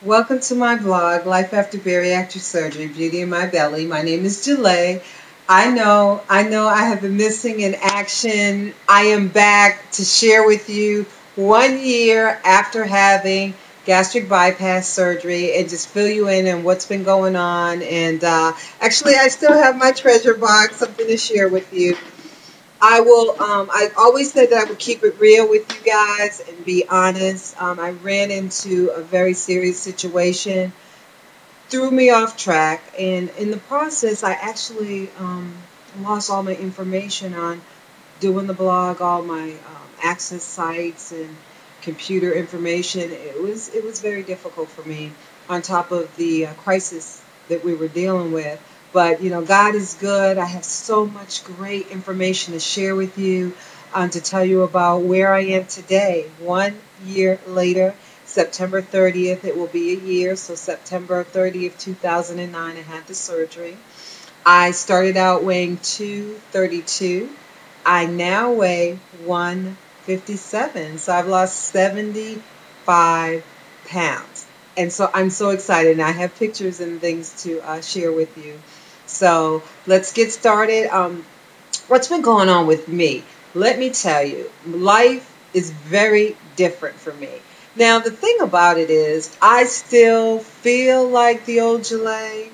Welcome to my blog, Life After Bariatric Surgery, Beauty in My Belly. My name is Jalay. I know I have been missing in action. I am back to share with you 1 year after having gastric bypass surgery and just fill you in on what's been going on. And actually, I still have my treasure box, something to share with you. I will. I always said that I would keep it real with you guys and be honest. I ran into a very serious situation, threw me off track, and in the process, I actually lost all my information on doing the blog, all my access sites and computer information. It was very difficult for me. On top of the crisis that we were dealing with, but God is good. I have so much great information to share with you, to tell you about where I am today. 1 year later, September 30th, it will be a year. So September 30th, 2009, I had the surgery. I started out weighing 232. I now weigh 157. So I've lost 75 pounds. And so I'm so excited. And I have pictures and things to share with you. So let's get started. What's been going on with me? Let me tell you, life is very different for me. Now, the thing about it is, I still feel like the old Jalay.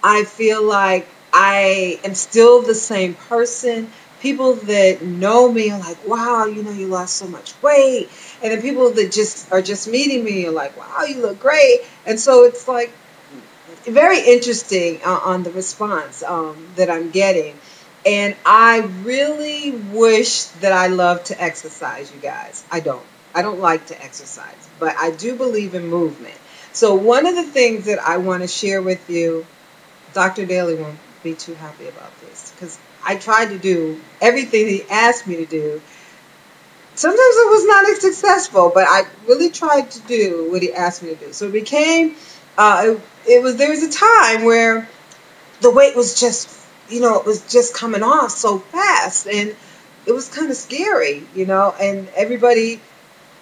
I feel like I am still the same person. People that know me are like, wow, you lost so much weight. And then people that just are just meeting me are like, wow, you look great. And so it's like very interesting on the response that I'm getting. And I really wish that I loved to exercise, you guys. I don't. I don't like to exercise, but I do believe in movement. So one of the things that I want to share with you, Dr. Daly won't be too happy about this because I tried to do everything he asked me to do. Sometimes it was not as successful, but I really tried to do what he asked me to do. So it became, there was a time where the weight was just, it was just coming off so fast, and it was kind of scary, and everybody,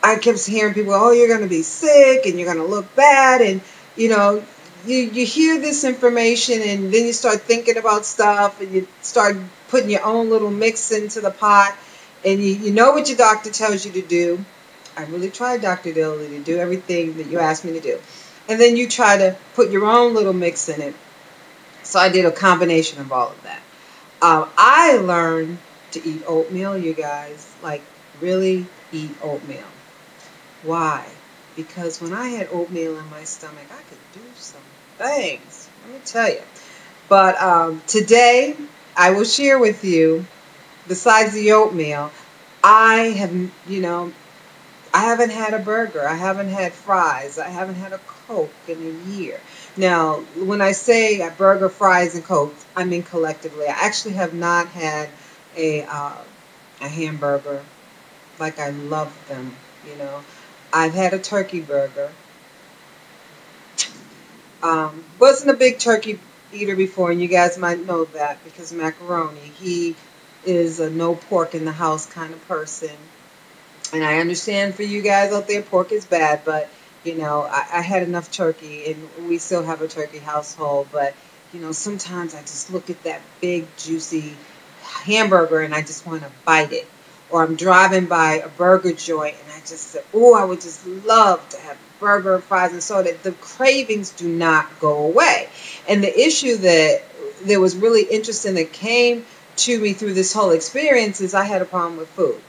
I kept hearing people, oh, you're going to be sick and you're going to look bad, and you know you hear this information, and then you start thinking about stuff, and you start putting your own little mix into the pot, and you know what your doctor tells you to do. I really tried, Dr. Dilly, to do everything that you asked me to do, and then you try to put your own little mix in it. So I did a combination of all of that. I learned to eat oatmeal, you guys, like really eat oatmeal. Why? Because when I had oatmeal in my stomach, I could do some things. Let me tell you. But today, I will share with you, besides the oatmeal, I have, I haven't had a burger. I haven't had fries. I haven't had a Coke in a year. Now, when I say a burger, fries, and Coke, I mean collectively. I actually have not had a uh, a hamburger like I love them. I've had a turkey burger. Wasn't a big turkey eater before, and you guys might know that because macaroni. He is a no pork in the house kind of person. And I understand for you guys out there, pork is bad, but I had enough turkey, and we still have a turkey household. But sometimes I just look at that big, juicy hamburger, and I just want to bite it. Or I'm driving by a burger joint, and I just said, "Oh, I would just love to have burger, fries, and soda." The cravings do not go away. And the issue that was really interesting that came to me through this whole experience is I had a problem with food.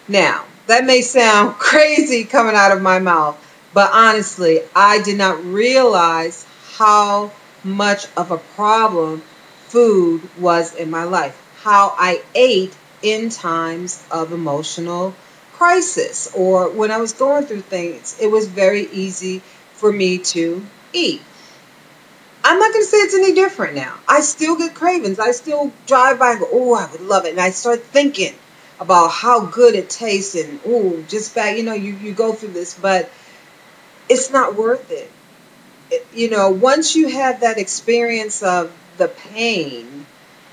Now, that may sound crazy coming out of my mouth, but honestly, I did not realize how much of a problem food was in my life. How I ate in times of emotional crisis or when I was going through things. It was very easy for me to eat. I'm not going to say it's any different now. I still get cravings. I still drive by and go, oh, I would love it. And I start thinking about how good it tastes and, oh, just back, you go through this, but it's not worth it. Once you have that experience of the pain,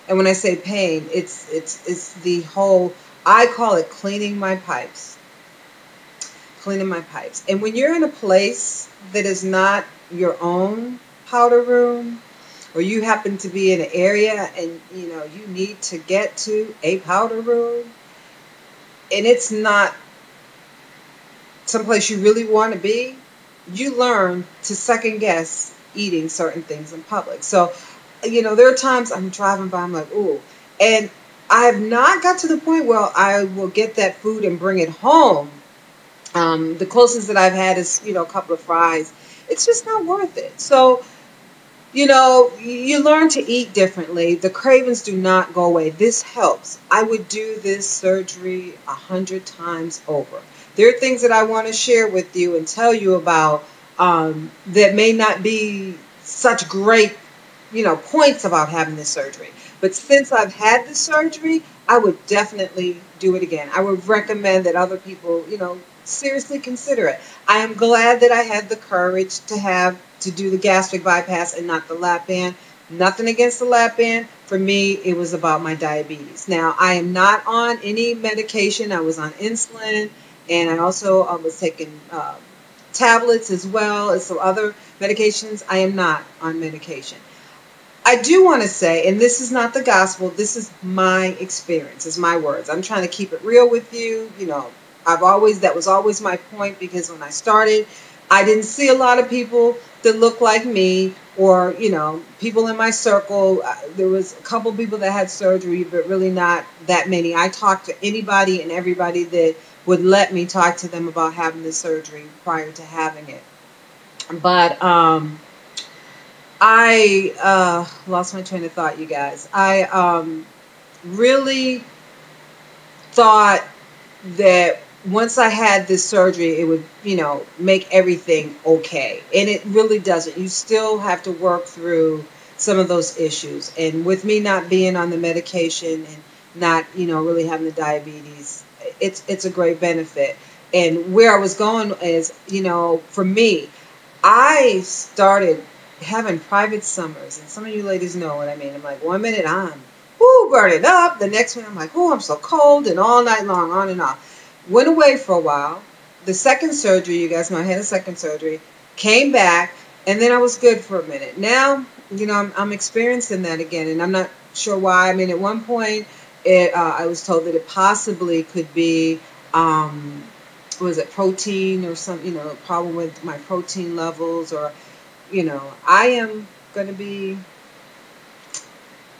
and when I say pain, it's the whole, I call it cleaning my pipes. cleaning my pipes. And when you're in a place that is not your own powder room, or you happen to be in an area and you need to get to a powder room, and it's not someplace you really want to be, you learn to second guess eating certain things in public. So, there are times I'm driving by, I'm like, ooh, and I have not got to the point where I will get that food and bring it home. The closest that I've had is, a couple of fries. It's just not worth it. So, you learn to eat differently. The cravings do not go away. This helps. I would do this surgery 100 times over. There are things that I want to share with you and tell you about that may not be such great, points about having this surgery. But since I've had the surgery, I would definitely do it again. I would recommend that other people, seriously consider it. I am glad that I had the courage to do the gastric bypass and not the lap band. Nothing against the lap band. For me, it was about my diabetes. Now, I am not on any medication. I was on insulin, and I also was taking tablets as well as some other medications. I am not on medication. I do want to say, and this is not the gospel, this is my experience, it's my words. I'm trying to keep it real with you. That was always my point, because when I started, I didn't see a lot of people that looked like me, or, people in my circle. There was a couple people that had surgery, but really not that many. I talked to anybody and everybody that would let me talk to them about having the surgery prior to having it. But, I lost my train of thought, you guys. I really thought that once I had this surgery, it would, make everything okay. And it really doesn't. You still have to work through some of those issues. And with me not being on the medication and not, really having the diabetes, it's a great benefit. And where I was going is, for me, I started having private summers, and some of you ladies know what I mean. I'm like, 1 minute I'm, burning up. The next one I'm like, I'm so cold, and all night long, on and on. Went away for a while. The second surgery, you guys know I had a second surgery, came back, and then I was good for a minute. Now, I'm experiencing that again, and I'm not sure why. I mean, at one point, I was told that it possibly could be, was it protein or some, problem with my protein levels, or, I am going to be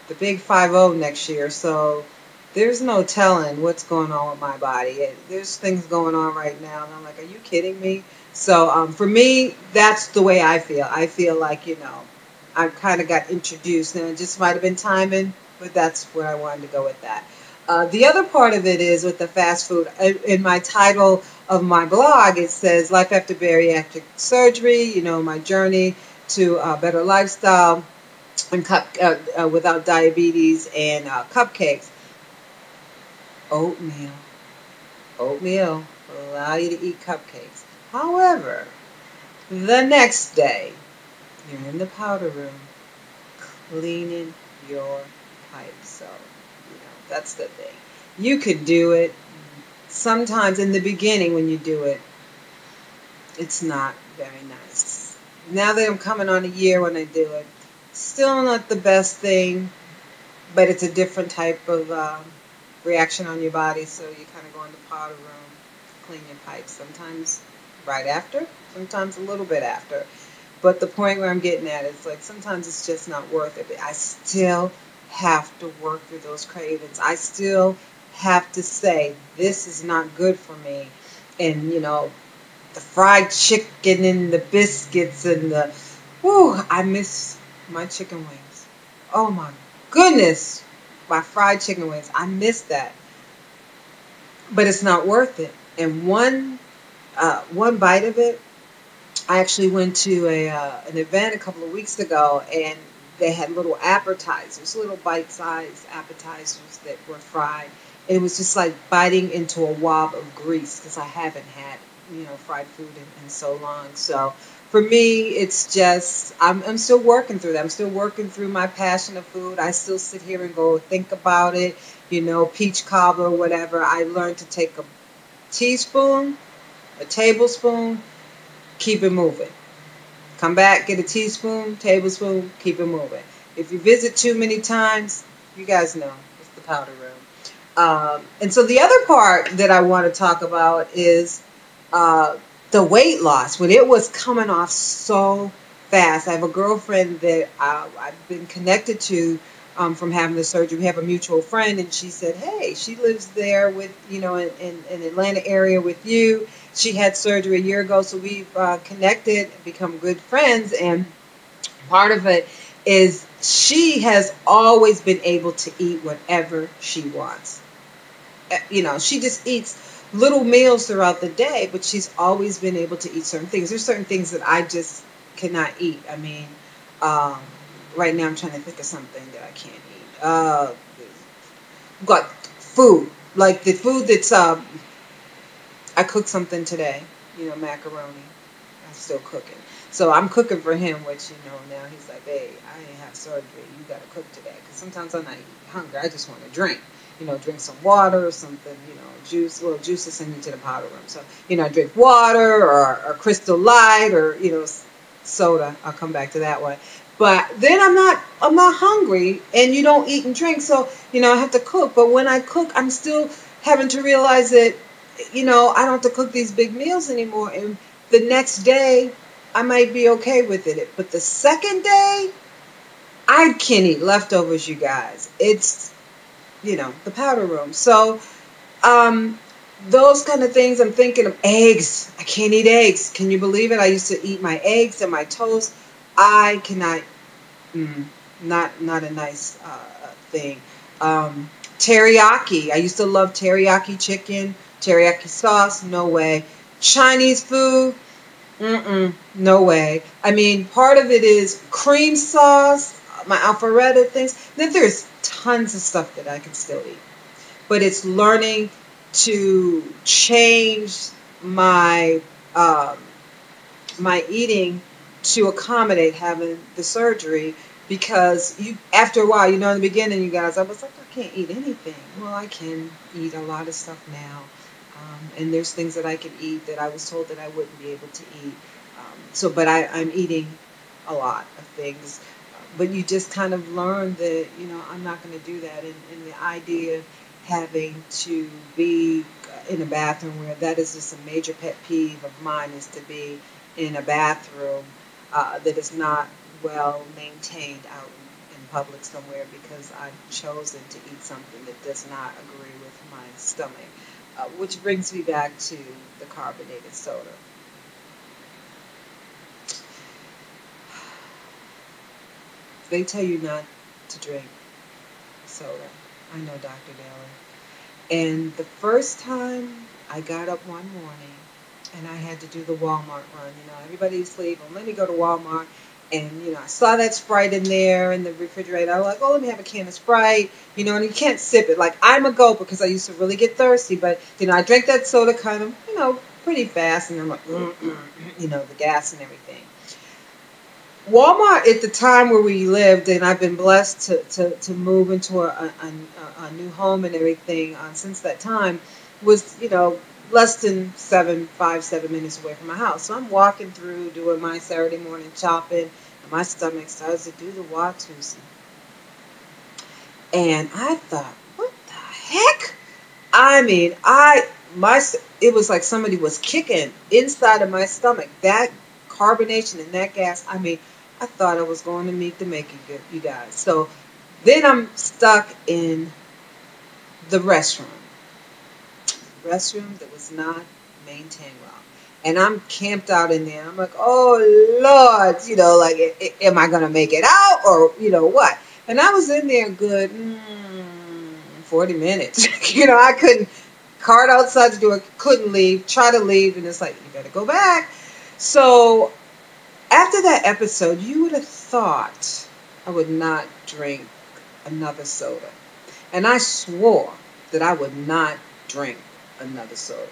the big 50 next year, so there's no telling what's going on with my body. There's things going on right now, and I'm like, are you kidding me? So for me, that's the way I feel. I feel like, I kind of got introduced, and it just might have been timing, but that's where I wanted to go with that. The other part of it is with the fast food. In my title of my blog, it says Life After Bariatric Surgery, my journey to a better lifestyle and without diabetes, and cupcakes. Oatmeal. Oatmeal will allow you to eat cupcakes. However, the next day, you're in the powder room cleaning your pipes. So, that's the thing. You could do it. Sometimes in the beginning when you do it, it's not very nice. Now that I'm coming on a year when I do it, still not the best thing, but it's a different type of reaction on your body. So you kind of go in the powder room, clean your pipes. Sometimes right after, sometimes a little bit after. But the point where I'm getting at is, like, sometimes it's just not worth it. But I still have to work through those cravings. I still have to say, this is not good for me. And, the fried chicken and the biscuits and I miss my chicken wings. Oh my goodness, my fried chicken wings. I miss that. But it's not worth it. And one bite of it, I actually went to an event a couple of weeks ago, and they had little appetizers, little bite-sized appetizers that were fried. And it was just like biting into a wob of grease, because I haven't had, fried food in so long. So for me, it's just, I'm still working through that. I'm still working through my passion of food. I still sit here and go think about it, peach cobbler, whatever. I learned to take a teaspoon A tablespoon, keep it moving. Come back, get a teaspoon, tablespoon, keep it moving. If you visit too many times, you guys know it's the powder room. And so the other part that I want to talk about is uh, the weight loss. When it was coming off so fast, I have a girlfriend that I've been connected to from having the surgery. We have a mutual friend, and she said, "Hey, she lives there with in Atlanta area with you. She had surgery a year ago, so we've connected, become good friends, and part of it is she has always been able to eat whatever she wants. She just eats little meals throughout the day, but she's always been able to eat certain things. There's certain things that I just cannot eat. I mean, um, right now I'm trying to think of something that I can't eat. Got food, like the food that's, I cooked something today, macaroni. I'm still cooking. So I'm cooking for him, which, now he's like, "Hey, I ain't have surgery. You got to cook today." Because sometimes I'm not hungry. I just want to drink. Drink some water or something, juice. Well, juice is sent into the powder room. So, I drink water or Crystal Light or, soda. I'll come back to that one. But then I'm not hungry, and you don't eat and drink. So, I have to cook. But when I cook, I'm still having to realize that, I don't have to cook these big meals anymore. And the next day, I might be okay with it. But the second day, I can't eat leftovers, you guys. It's, the powder room. So, those kind of things, I'm thinking of eggs. I can't eat eggs. Can you believe it? I used to eat my eggs and my toast. I cannot, mm, not a nice thing. Teriyaki. I used to love teriyaki chicken, teriyaki sauce. No way. Chinese food. No way. I mean, part of it is cream sauce, my Alpharetta things. Then there's tons of stuff that I can still eat. But it's learning to change my um, my eating to accommodate having the surgery, because after a while, in the beginning, you guys, I was like, I can't eat anything. Well, I can eat a lot of stuff now. And there's things that I can eat that I was told that I wouldn't be able to eat. But I'm eating a lot of things. But you just kind of learn that, I'm not going to do that. And the idea of having to be in a bathroom, where that is just a major pet peeve of mine, is to be in a bathroom that is not well maintained out in public somewhere, because I've chosen to eat something that does not agree with my stomach. Which brings me back to the carbonated soda. They tell you not to drink soda. I know, Dr. Daly. And the first time I got up one morning and I had to do the Walmart run, everybody's sleeping. Let me go to Walmart. And, I saw that Sprite in there in the refrigerator. I was like, oh, let me have a can of Sprite, and you can't sip it. Like, I'm a gulper because I used to really get thirsty. But, I drank that soda kind of, pretty fast. And I'm like, the gas and everything. Walmart at the time where we lived, and I've been blessed to move into a new home and everything since that time, was, less than 7 minutes away from my house. So I'm walking through, doing my Saturday morning shopping, and my stomach starts to do the Watusi. And I thought, what the heck? I mean, it was like somebody was kicking inside of my stomach. That carbonation and that gas. I mean, I thought I was going to meet the making good, you guys. So then I'm stuck in the restroom that was not maintained well. And I'm camped out in there. I'm like, oh, Lord, like, am I going to make it out, or, what? And I was in there good 40 minutes. I couldn't, cart outside the door, couldn't leave, try to leave, and it's like, you got to go back. So after that episode, you would have thought I would not drink another soda. And I swore that I would not drink another soda.